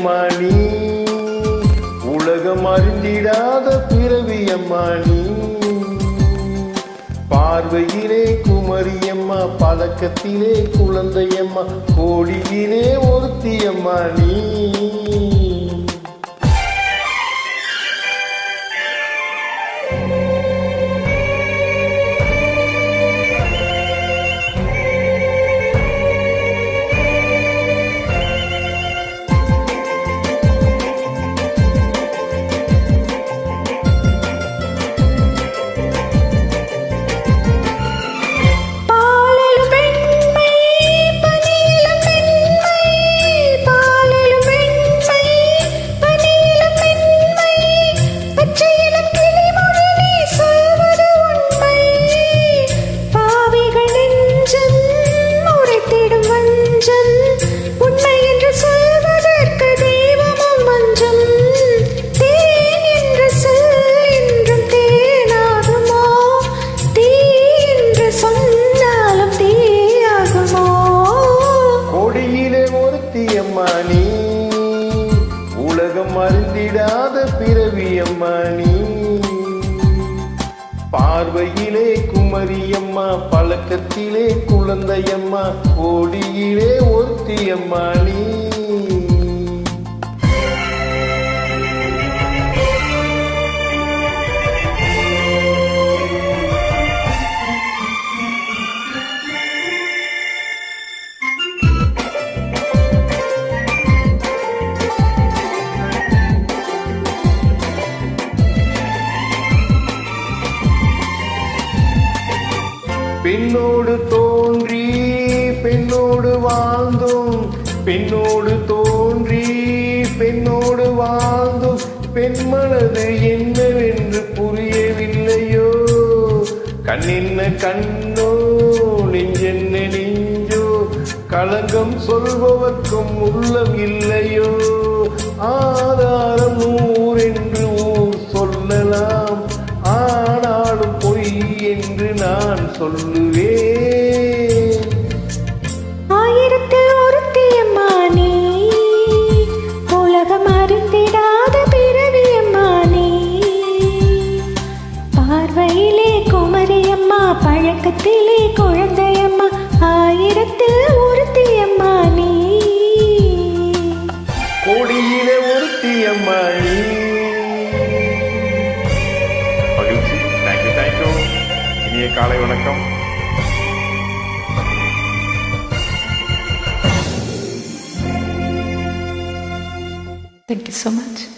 குமரியம்மா நீ, உலகம் அறிந்திடாத பிறவியம்மா நீ. பார்வையிலே குமரியம்மா, பழக்கத்திலே குழந்தையம்மா, கோடியிலே ஒருத்தியம்மா நீ. நீ உலகம் அறிந்திடாத பிறவியம்மா நீ. பார்வையிலே குமரியம்மா, பழக்கத்திலே குழந்தையம்மா, கோடியிலே ஒருத்தியம்மா நீ. பெண்ணோடு தோன்றி பெண்ணோடு வாழ்ந்தும், பெண்ணோடு தோன்றி பெண்ணோடு வாழ்ந்தும், பெண்மனது என்னவென்று புரியவில்லையோ. கண்ணென்ன கண்ணோ, நெஞ்சென்ன நெஞ்சோ, களங்கம் சொல்பவர்க்கும் உள்ளம் இல்லையோ. ஆதாரம் ஊரென்று ஊர் சொல்லலாம், ஆனாலும் பொய் என்று நான் சொல்லுவேன். ஆயிரத்தில் ஒருத்தியம்மா நீ, உலகம் அறிந்திடாத பிறவியம்மா நீ. பார்வையிலே குமரியம்மா, பழக்கத்திலே குழந்தையம்மா, ஆயிரத்தில் ஒருத்தியம்மா நீ. கோடியிலே ஒருத்தியம்மா நீ. மகிழ்ச்சி. தேங்க்யூ. இனிய காலை வணக்கம். Thank you so much.